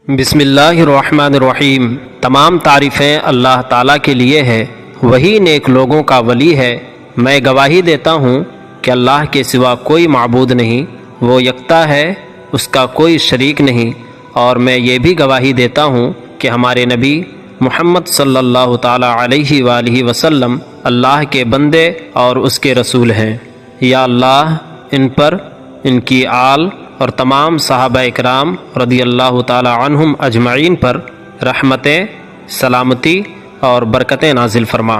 بسم اللہ الرحمن الرحیم۔ تمام تعریفیں اللہ تعالیٰ کے لیے ہے، وہی نیک لوگوں کا ولی ہے۔ میں گواہی دیتا ہوں کہ اللہ کے سوا کوئی معبود نہیں، وہ یکتا ہے، اس کا کوئی شریک نہیں، اور میں یہ بھی گواہی دیتا ہوں کہ ہمارے نبی محمد صلی اللہ تعالیٰ علیہ وآلہ وسلم اللہ کے بندے اور اس کے رسول ہیں۔ یا اللہ ان پر، ان کی آل اور تمام صحابہ اکرام رضی اللہ تعالی عنہم اجمعین پر رحمتیں، سلامتی اور برکتیں نازل فرما۔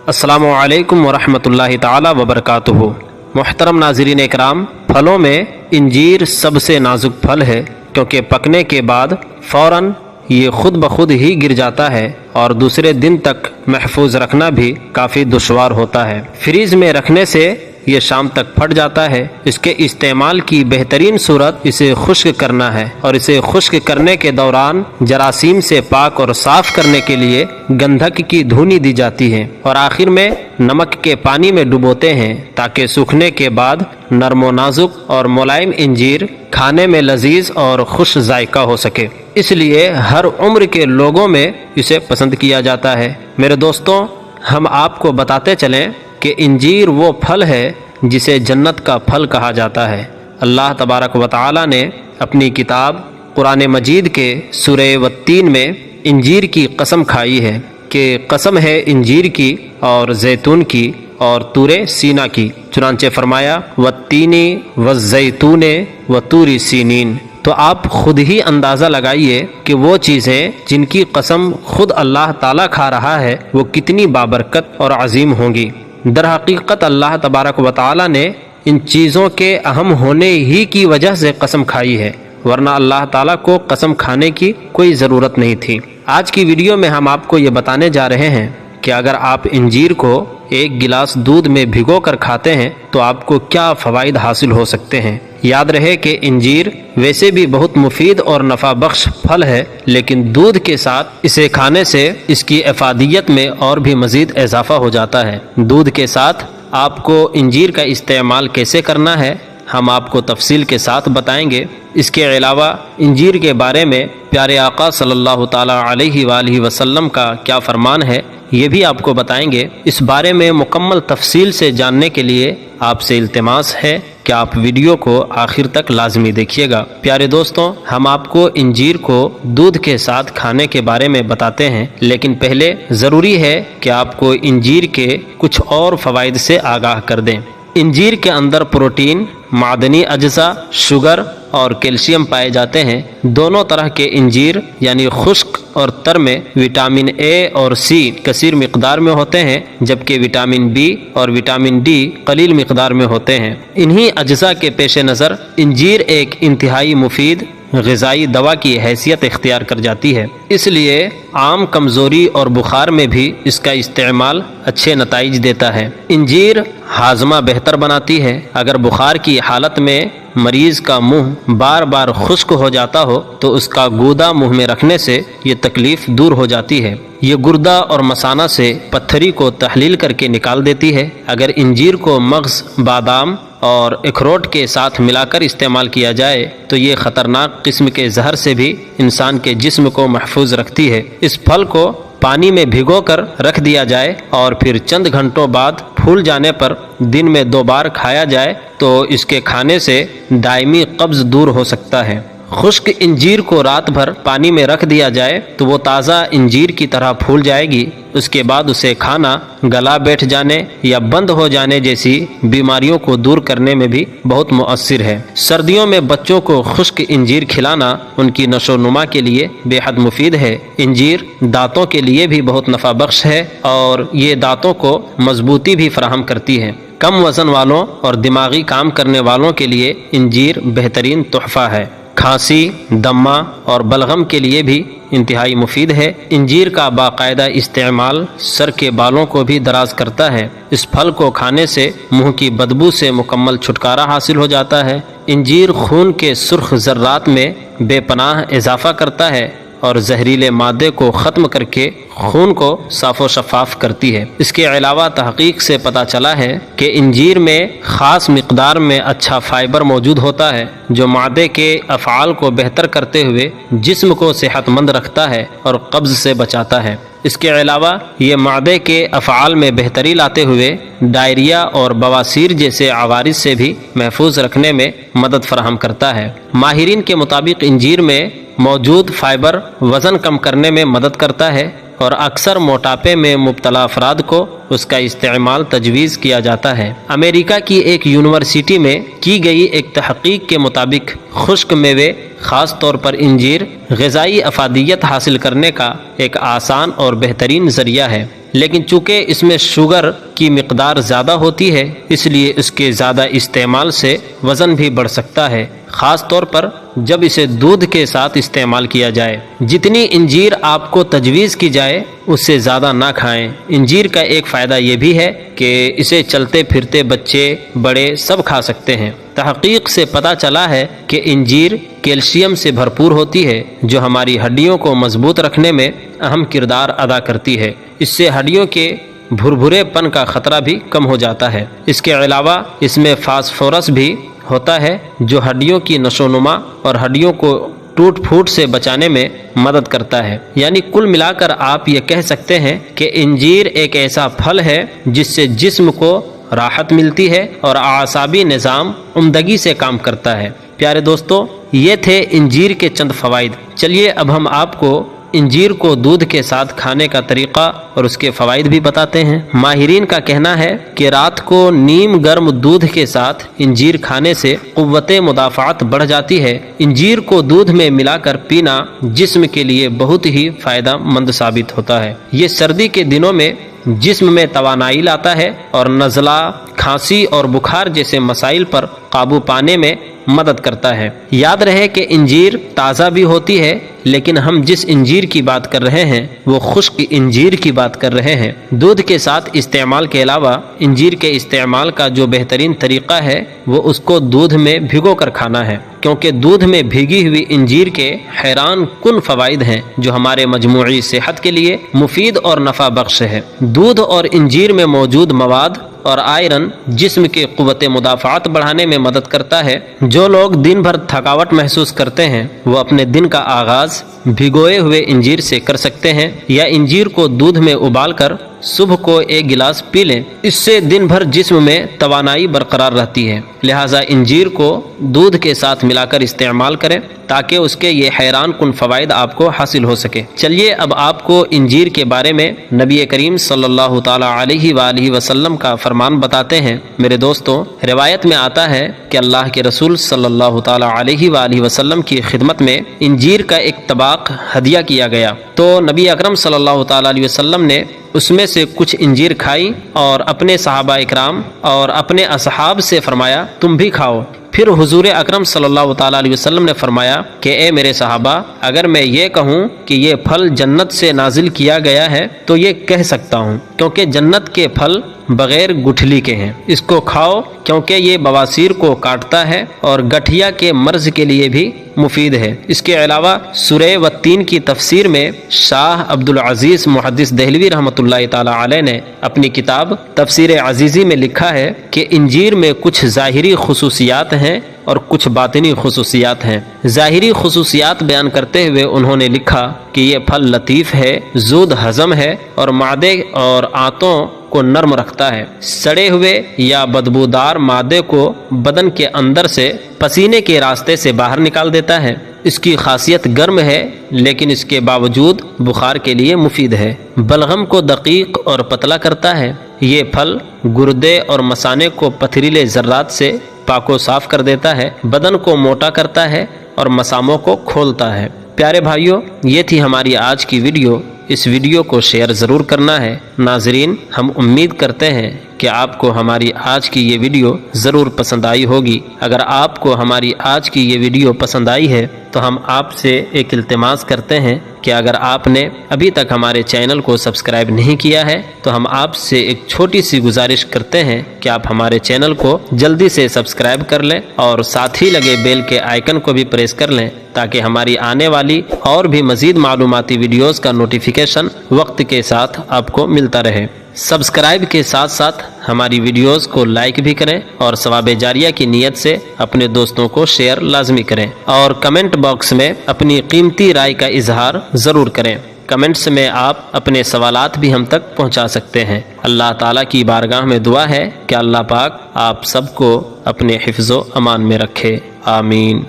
السلام علیکم ورحمۃ اللہ تعالی وبرکاتہ۔ محترم ناظرین اکرام، پھلوں میں انجیر سب سے نازک پھل ہے، کیونکہ پکنے کے بعد فوراً یہ خود بخود ہی گر جاتا ہے اور دوسرے دن تک محفوظ رکھنا بھی کافی دشوار ہوتا ہے۔ فریز میں رکھنے سے یہ شام تک پھٹ جاتا ہے۔ اس کے استعمال کی بہترین صورت اسے خشک کرنا ہے، اور اسے خشک کرنے کے دوران جراثیم سے پاک اور صاف کرنے کے لیے گندھک کی دھونی دی جاتی ہے، اور آخر میں نمک کے پانی میں ڈبوتے ہیں تاکہ سوکھنے کے بعد نرم و نازک اور ملائم انجیر کھانے میں لذیذ اور خوش ذائقہ ہو سکے۔ اس لیے ہر عمر کے لوگوں میں اسے پسند کیا جاتا ہے۔ میرے دوستوں، ہم آپ کو بتاتے چلیں کہ انجیر وہ پھل ہے جسے جنت کا پھل کہا جاتا ہے۔ اللہ تبارک و تعالی نے اپنی کتاب قرآن مجید کے سورہ والتین میں انجیر کی قسم کھائی ہے کہ قسم ہے انجیر کی اور زیتون کی اور طور سینا کی، چنانچہ فرمایا والتینی والزیتون وطور سینین۔ تو آپ خود ہی اندازہ لگائیے کہ وہ چیزیں جن کی قسم خود اللہ تعالیٰ کھا رہا ہے وہ کتنی بابرکت اور عظیم ہوں گی۔ در حقیقت اللہ تبارک و تعالی نے ان چیزوں کے اہم ہونے ہی کی وجہ سے قسم کھائی ہے، ورنہ اللہ تعالیٰ کو قسم کھانے کی کوئی ضرورت نہیں تھی۔ آج کی ویڈیو میں ہم آپ کو یہ بتانے جا رہے ہیں کہ اگر آپ انجیر کو ایک گلاس دودھ میں بھگو کر کھاتے ہیں تو آپ کو کیا فوائد حاصل ہو سکتے ہیں۔ یاد رہے کہ انجیر ویسے بھی بہت مفید اور نفع بخش پھل ہے، لیکن دودھ کے ساتھ اسے کھانے سے اس کی افادیت میں اور بھی مزید اضافہ ہو جاتا ہے۔ دودھ کے ساتھ آپ کو انجیر کا استعمال کیسے کرنا ہے ہم آپ کو تفصیل کے ساتھ بتائیں گے۔ اس کے علاوہ انجیر کے بارے میں پیارے آقا صلی اللہ تعالیٰ علیہ وآلہ وسلم کا کیا فرمان ہے یہ بھی آپ کو بتائیں گے۔ اس بارے میں مکمل تفصیل سے جاننے کے لیے آپ سے التماس ہے کہ آپ ویڈیو کو آخر تک لازمی دیکھیے گا۔ پیارے دوستوں، ہم آپ کو انجیر کو دودھ کے ساتھ کھانے کے بارے میں بتاتے ہیں، لیکن پہلے ضروری ہے کہ آپ کو انجیر کے کچھ اور فوائد سے آگاہ کر دیں۔ انجیر کے اندر پروٹین، معدنی اجزاء، شوگر اور کیلشیم پائے جاتے ہیں۔ دونوں طرح کے انجیر یعنی خشک اور تر میں وٹامن اے اور سی کثیر مقدار میں ہوتے ہیں، جبکہ وٹامن بی اور وٹامن ڈی قلیل مقدار میں ہوتے ہیں۔ انہی اجزاء کے پیش نظر انجیر ایک انتہائی مفید غذائی دوا کی حیثیت اختیار کر جاتی ہے، اس لیے عام کمزوری اور بخار میں بھی اس کا استعمال اچھے نتائج دیتا ہے۔ انجیر ہاضمہ بہتر بناتی ہے۔ اگر بخار کی حالت میں مریض کا منہ بار بار خشک ہو جاتا ہو تو اس کا گودا منہ میں رکھنے سے یہ تکلیف دور ہو جاتی ہے۔ یہ گردہ اور مثانہ سے پتھری کو تحلیل کر کے نکال دیتی ہے۔ اگر انجیر کو مغز، بادام اور اخروٹ کے ساتھ ملا کر استعمال کیا جائے تو یہ خطرناک قسم کے زہر سے بھی انسان کے جسم کو محفوظ رکھتی ہے۔ اس پھل کو پانی میں بھگو کر رکھ دیا جائے اور پھر چند گھنٹوں بعد پھول جانے پر دن میں 2 بار کھایا جائے تو اس کے کھانے سے دائمی قبض دور ہو سکتا ہے۔ خشک انجیر کو رات بھر پانی میں رکھ دیا جائے تو وہ تازہ انجیر کی طرح پھول جائے گی۔ اس کے بعد اسے کھانا گلا بیٹھ جانے یا بند ہو جانے جیسی بیماریوں کو دور کرنے میں بھی بہت مؤثر ہے۔ سردیوں میں بچوں کو خشک انجیر کھلانا ان کی نشو و نما کے لیے بے حد مفید ہے۔ انجیر دانتوں کے لیے بھی بہت نفع بخش ہے اور یہ دانتوں کو مضبوطی بھی فراہم کرتی ہے۔ کم وزن والوں اور دماغی کام کرنے والوں کے لیے انجیر بہترین تحفہ ہے۔ کھانسی، دمہ اور بلغم کے لیے بھی انتہائی مفید ہے۔ انجیر کا باقاعدہ استعمال سر کے بالوں کو بھی دراز کرتا ہے۔ اس پھل کو کھانے سے منہ کی بدبو سے مکمل چھٹکارا حاصل ہو جاتا ہے۔ انجیر خون کے سرخ ذرات میں بے پناہ اضافہ کرتا ہے اور زہریلے مادے کو ختم کر کے خون کو صاف و شفاف کرتی ہے۔ اس کے علاوہ تحقیق سے پتہ چلا ہے کہ انجیر میں خاص مقدار میں اچھا فائبر موجود ہوتا ہے جو معدے کے افعال کو بہتر کرتے ہوئے جسم کو صحت مند رکھتا ہے اور قبض سے بچاتا ہے۔ اس کے علاوہ یہ معدے کے افعال میں بہتری لاتے ہوئے ڈائریا اور بواسیر جیسے عوارض سے بھی محفوظ رکھنے میں مدد فراہم کرتا ہے۔ ماہرین کے مطابق انجیر میں موجود فائبر وزن کم کرنے میں مدد کرتا ہے اور اکثر موٹاپے میں مبتلا افراد کو اس کا استعمال تجویز کیا جاتا ہے۔ امریکہ کی ایک یونیورسٹی میں کی گئی ایک تحقیق کے مطابق خشک میوے خاص طور پر انجیر غذائی افادیت حاصل کرنے کا ایک آسان اور بہترین ذریعہ ہے، لیکن چونکہ اس میں شوگر کی مقدار زیادہ ہوتی ہے اس لیے اس کے زیادہ استعمال سے وزن بھی بڑھ سکتا ہے، خاص طور پر جب اسے دودھ کے ساتھ استعمال کیا جائے۔ جتنی انجیر آپ کو تجویز کی جائے اس سے زیادہ نہ کھائیں۔ انجیر کا ایک فائدہ یہ بھی ہے کہ اسے چلتے پھرتے بچے بڑے سب کھا سکتے ہیں۔ تحقیق سے پتہ چلا ہے کہ انجیر کیلشیم سے بھرپور ہوتی ہے جو ہماری ہڈیوں کو مضبوط رکھنے میں اہم کردار ادا کرتی ہے۔ اس سے ہڈیوں کے بھربھرے پن کا خطرہ بھی کم ہو جاتا ہے۔ اس کے علاوہ اس میں فاسفورس بھی ہوتا ہے جو ہڈیوں کی نشو و نما اور ہڈیوں کو ٹوٹ پھوٹ سے بچانے میں مدد کرتا ہے۔ یعنی کل ملا کر آپ یہ کہہ سکتے ہیں کہ انجیر ایک ایسا پھل ہے جس سے جسم کو راحت ملتی ہے اور اعصابی نظام عمدگی سے کام کرتا ہے۔ پیارے دوستو، یہ تھے انجیر کے چند فوائد۔ چلیے اب ہم آپ کو انجیر کو دودھ کے ساتھ کھانے کا طریقہ اور اس کے فوائد بھی بتاتے ہیں۔ ماہرین کا کہنا ہے کہ رات کو نیم گرم دودھ کے ساتھ انجیر کھانے سے قوت مدافعت بڑھ جاتی ہے۔ انجیر کو دودھ میں ملا کر پینا جسم کے لیے بہت ہی فائدہ مند ثابت ہوتا ہے۔ یہ سردی کے دنوں میں جسم میں توانائی لاتا ہے اور نزلہ، کھانسی اور بخار جیسے مسائل پر قابو پانے میں مدد کرتا ہے۔ یاد رہے کہ انجیر تازہ بھی ہوتی ہے، لیکن ہم جس انجیر کی بات کر رہے ہیں وہ خشک انجیر کی بات کر رہے ہیں۔ دودھ کے ساتھ استعمال کے علاوہ انجیر کے استعمال کا جو بہترین طریقہ ہے وہ اس کو دودھ میں بھگو کر کھانا ہے، کیونکہ دودھ میں بھیگی ہوئی انجیر کے حیران کن فوائد ہیں جو ہمارے مجموعی صحت کے لیے مفید اور نفع بخش ہے۔ دودھ اور انجیر میں موجود مواد اور آئرن جسم کے قوت مدافعت بڑھانے میں مدد کرتا ہے۔ جو لوگ دن بھر تھکاوٹ محسوس کرتے ہیں وہ اپنے دن کا آغاز بھگوئے ہوئے انجیر سے کر سکتے ہیں، یا انجیر کو دودھ میں ابال کر صبح کو ایک گلاس پی لیں۔ اس سے دن بھر جسم میں توانائی برقرار رہتی ہے۔ لہٰذا انجیر کو دودھ کے ساتھ ملا کر استعمال کریں تاکہ اس کے یہ حیران کن فوائد آپ کو حاصل ہو سکے۔ چلیے اب آپ کو انجیر کے بارے میں نبی کریم صلی اللہ تعالی علیہ وآلہ وسلم کا فرمان بتاتے ہیں۔ میرے دوستوں، روایت میں آتا ہے کہ اللہ کے رسول صلی اللہ تعالی علیہ وآلہ وسلم کی خدمت میں انجیر کا ایک طباق ہدیہ کیا گیا، تو نبی اکرم صلی اللہ تعالی علیہ وسلم نے اس میں سے کچھ انجیر کھائی اور اپنے صحابہ اکرام اور اپنے اصحاب سے فرمایا تم بھی کھاؤ۔ پھر حضور اکرم صلی اللہ تعالی علیہ وسلم نے فرمایا کہ اے میرے صحابہ، اگر میں یہ کہوں کہ یہ پھل جنت سے نازل کیا گیا ہے تو یہ کہہ سکتا ہوں، کیونکہ جنت کے پھل بغیر گٹھلی کے ہیں۔ اس کو کھاؤ کیونکہ یہ بواسیر کو کاٹتا ہے اور گٹھیا کے مرض کے لیے بھی مفید ہے۔ اس کے علاوہ سورہ والتین کی تفسیر میں شاہ عبد العزیز محدث دہلوی رحمۃ اللہ تعالی علیہ نے اپنی کتاب تفسیر عزیزی میں لکھا ہے کہ انجیر میں کچھ ظاہری خصوصیات ہیں اور کچھ باطنی خصوصیات ہیں۔ ظاہری خصوصیات بیان کرتے ہوئے انہوں نے لکھا کہ یہ پھل لطیف ہے، زود ہضم ہے اور معدے اور آنتوں کو نرم رکھتا ہے۔ سڑے ہوئے یا بدبودار معدے کو بدن کے اندر سے پسینے کے راستے سے باہر نکال دیتا ہے۔ اس کی خاصیت گرم ہے لیکن اس کے باوجود بخار کے لیے مفید ہے۔ بلغم کو دقیق اور پتلا کرتا ہے۔ یہ پھل گردے اور مثانے کو پتھریلے ذرات سے پاک و صاف کر دیتا ہے، بدن کو موٹا کرتا ہے اور مساموں کو کھولتا ہے۔ پیارے بھائیوں، یہ تھی ہماری آج کی ویڈیو۔ اس ویڈیو کو شیئر ضرور کرنا ہے۔ ناظرین، ہم امید کرتے ہیں کہ کہ آپ کو ہماری آج کی یہ ویڈیو ضرور پسند آئی ہوگی۔ اگر آپ کو ہماری آج کی یہ ویڈیو پسند آئی ہے تو ہم آپ سے ایک التماس کرتے ہیں کہ اگر آپ نے ابھی تک ہمارے چینل کو سبسکرائب نہیں کیا ہے تو ہم آپ سے ایک چھوٹی سی گزارش کرتے ہیں کہ آپ ہمارے چینل کو جلدی سے سبسکرائب کر لیں اور ساتھ ہی لگے بیل کے آئیکن کو بھی پریس کر لیں تاکہ ہماری آنے والی اور بھی مزید معلوماتی ویڈیوز کا نوٹیفیکیشن وقت کے ساتھ آپ کو ملتا رہے۔ سبسکرائب کے ساتھ ساتھ ہماری ویڈیوز کو لائک بھی کریں اور ثواب جاریہ کی نیت سے اپنے دوستوں کو شیئر لازمی کریں اور کمنٹ باکس میں اپنی قیمتی رائے کا اظہار ضرور کریں۔ کمنٹس میں آپ اپنے سوالات بھی ہم تک پہنچا سکتے ہیں۔ اللہ تعالیٰ کی بارگاہ میں دعا ہے کہ اللہ پاک آپ سب کو اپنے حفظ و امان میں رکھے، آمین۔